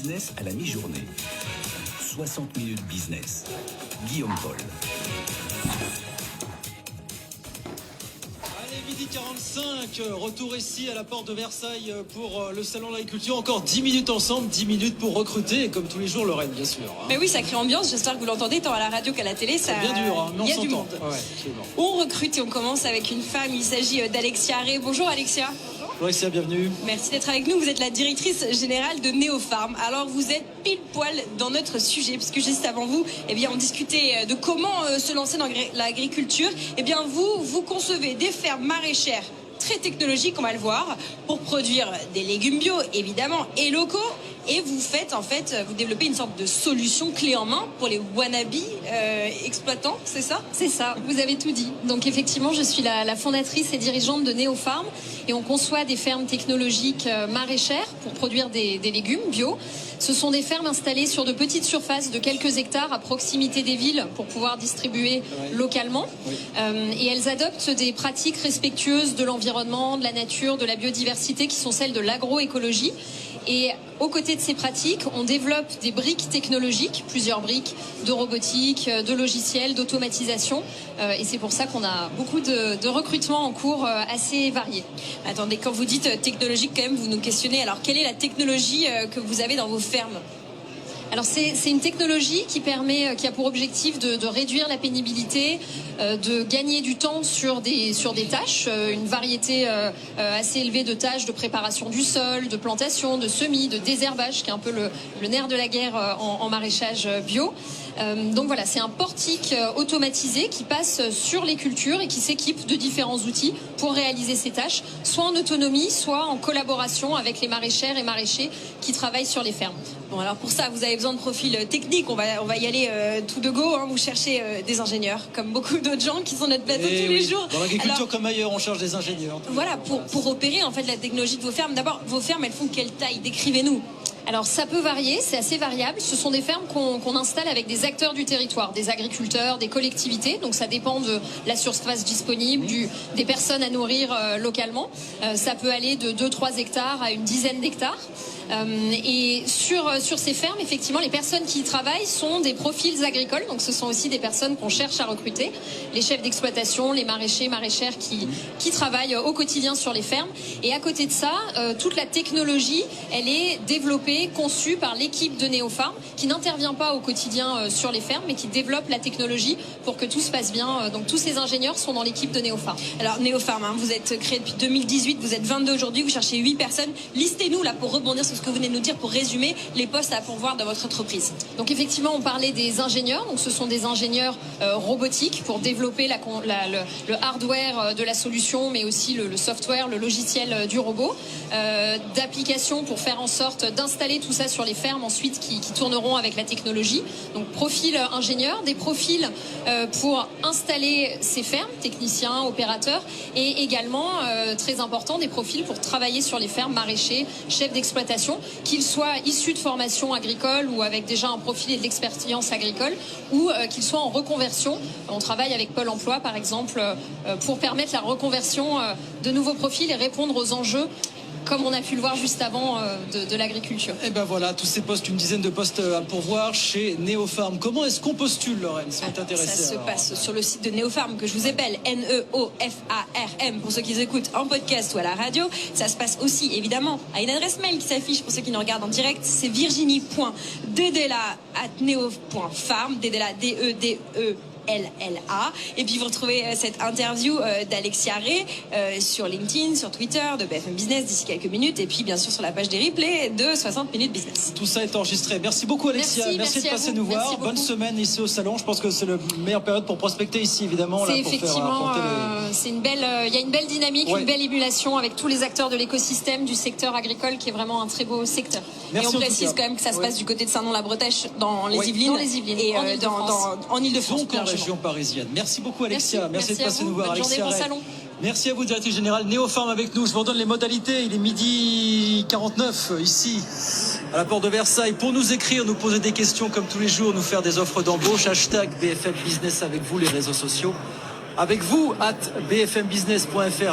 Business à la mi-journée. 60 minutes business. Guillaume Paul. Allez, midi 45, retour ici à la porte de Versailles pour le salon de l'agriculture. Encore 10 minutes ensemble, 10 minutes pour recruter, et comme tous les jours, Lorraine, bien sûr. Mais oui, sacrée ambiance, j'espère que vous l'entendez tant à la radio qu'à la télé. C'est bien dur, hein, mais on il y a du s'entend. monde. Ouais, absolument. On recrute et on commence avec une femme, il s'agit d'Alexia Ray. Bonjour Alexia. Alexia, bienvenue. Merci d'être avec nous, vous êtes la directrice générale de Neopharm. Alors vous êtes pile poil dans notre sujet, puisque juste avant vous, eh bien, on discutait de comment se lancer dans l'agriculture. Eh bien vous concevez des fermes maraîchères très technologiques, on va le voir, pour produire des légumes bio, évidemment, et locaux. Et vous faites, en fait, vous développez une sorte de solution clé en main pour les wannabe exploitants, c'est ça ? C'est ça, vous avez tout dit. Donc effectivement, je suis la fondatrice et dirigeante de Neopharm et on conçoit des fermes technologiques maraîchères pour produire des légumes bio. Ce sont des fermes installées sur de petites surfaces de quelques hectares à proximité des villes pour pouvoir distribuer localement. Et elles adoptent des pratiques respectueuses de l'environnement, de la nature, de la biodiversité qui sont celles de l'agroécologie. Et aux côtés de ces pratiques, on développe des briques technologiques, plusieurs briques de robotique, de logiciels, d'automatisation. Et c'est pour ça qu'on a beaucoup de recrutements en cours assez variés. Attendez, quand vous dites technologique, quand même, vous nous questionnez. Alors, quelle est la technologie que vous avez dans vos fermes ? Alors c'est une technologie qui a pour objectif de réduire la pénibilité, de gagner du temps sur des tâches, une variété assez élevée de tâches de préparation du sol, de plantation, de semis, de désherbage, qui est un peu le nerf de la guerre en maraîchage bio. Donc voilà, c'est un portique automatisé qui passe sur les cultures et qui s'équipe de différents outils pour réaliser ces tâches, soit en autonomie, soit en collaboration avec les maraîchères et maraîchers qui travaillent sur les fermes. Bon, alors pour ça, vous avez besoin de profils techniques. On va y aller tout de go. Hein. Vous cherchez des ingénieurs, comme beaucoup d'autres gens qui sont notre plateau tous les jours. Dans l'agriculture comme ailleurs, on cherche des ingénieurs. Voilà, pour opérer en fait la technologie de vos fermes. D'abord, vos fermes, elles font quelle taille ? Décrivez-nous. Alors ça peut varier, c'est assez variable. Ce sont des fermes qu'on installe avec des acteurs du territoire, des agriculteurs, des collectivités. Donc ça dépend de la surface disponible, des personnes à nourrir localement. Ça peut aller de 2-3 hectares à une dizaine d'hectares. Et sur ces fermes, effectivement, les personnes qui y travaillent sont des profils agricoles. Donc ce sont aussi des personnes qu'on cherche à recruter. Les chefs d'exploitation, les maraîchers, maraîchères qui travaillent au quotidien sur les fermes. Et à côté de ça, toute la technologie, elle est développée, conçue par l'équipe de Neopharm, qui n'intervient pas au quotidien sur les fermes, mais qui développe la technologie pour que tout se passe bien. Donc tous ces ingénieurs sont dans l'équipe de Neopharm. Alors Neopharm, hein, vous êtes créé depuis 2018, vous êtes 22 aujourd'hui, vous cherchez 8 personnes. Listez-nous là pour rebondir sur ce que vous venez de nous dire, pour résumer les postes à pourvoir dans votre entreprise. Donc effectivement, on parlait des ingénieurs. Donc ce sont des ingénieurs robotiques pour développer le hardware de la solution, mais aussi le software, le logiciel du robot, d'applications pour faire en sorte d'installer tout ça sur les fermes ensuite qui tourneront avec la technologie. Donc profil ingénieur, des profils pour installer ces fermes, techniciens, opérateurs, et également très important, des profils pour travailler sur les fermes, maraîchers, chefs d'exploitation, qu'ils soient issus de formation agricole ou avec déjà un profil et de l'expérience agricole, ou qu'ils soient en reconversion. On travaille avec Pôle emploi par exemple pour permettre la reconversion de nouveaux profils et répondre aux enjeux, comme on a pu le voir juste avant, de l'agriculture. Et ben voilà, tous ces postes, une dizaine de postes à pourvoir chez Neopharm. Comment est-ce qu'on postule, Lorraine, si on est intéressé? Ça se passe sur le site de Neopharm, que je vous appelle Neofarm, pour ceux qui écoutent en podcast ou à la radio. Ça se passe aussi, évidemment, à une adresse mail qui s'affiche pour ceux qui nous regardent en direct. C'est virginie.dedela@neo.farm, Dedela, D-E-D-E. LLA. Et puis vous retrouvez cette interview d'Alexia Ray sur LinkedIn, sur Twitter, de BFM Business d'ici quelques minutes, et puis bien sûr sur la page des replays de 60 minutes business. Tout ça est enregistré. Merci beaucoup Alexia, merci de passer nous voir. Bonne semaine ici au salon. Je pense que c'est la meilleure période pour prospecter ici, évidemment. C'est là, pour effectivement, c'est une belle, il y a une belle dynamique, une belle émulation avec tous les acteurs de l'écosystème du secteur agricole, qui est vraiment un très beau secteur. Merci. Et on précise quand même que ça se passe du côté de Saint-Nom-la-Bretèche, dans les Yvelines. Dans les Yvelines. Et en Ile-de-France. Donc en région parisienne. Merci beaucoup Alexia. Merci de passer nous voir. Bonne journée, bon salon. Merci à vous, directrice générale Neopharm avec nous. Je vous redonne les modalités. Il est midi 49 ici à la porte de Versailles. Pour nous écrire, nous poser des questions comme tous les jours, nous faire des offres d'embauche. #BFM Business avec vous, les réseaux sociaux. Avec vous, @bfmbusiness.fr.